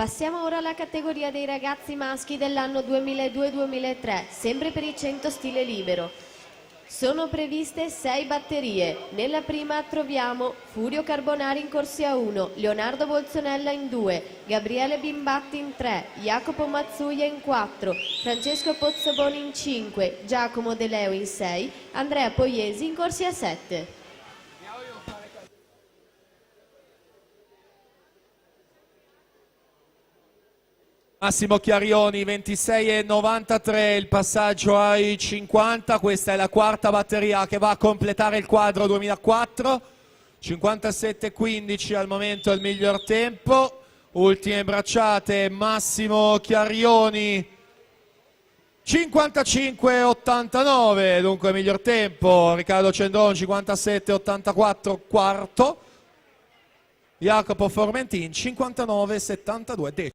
Passiamo ora alla categoria dei ragazzi maschi dell'anno 2002-2003, sempre per il 100 stile libero. Sono previste 6 batterie. Nella prima troviamo Furio Carbonari in corsia 1, Leonardo Bolzonella in 2, Gabriele Bimbatti in 3, Jacopo Mazzuia in 4, Francesco Pozzoboni in 5, Giacomo De Leo in 6, Andrea Poiesi in corsia 7. Massimo Chiarioni 26,93, il passaggio ai 50, questa è la quarta batteria che va a completare il quadro 2004, 57,15 al momento il miglior tempo, ultime bracciate Massimo Chiarioni 55,89, dunque miglior tempo, Riccardo Cendron 57,84 quarto, Jacopo Formentin 59,72 decimo.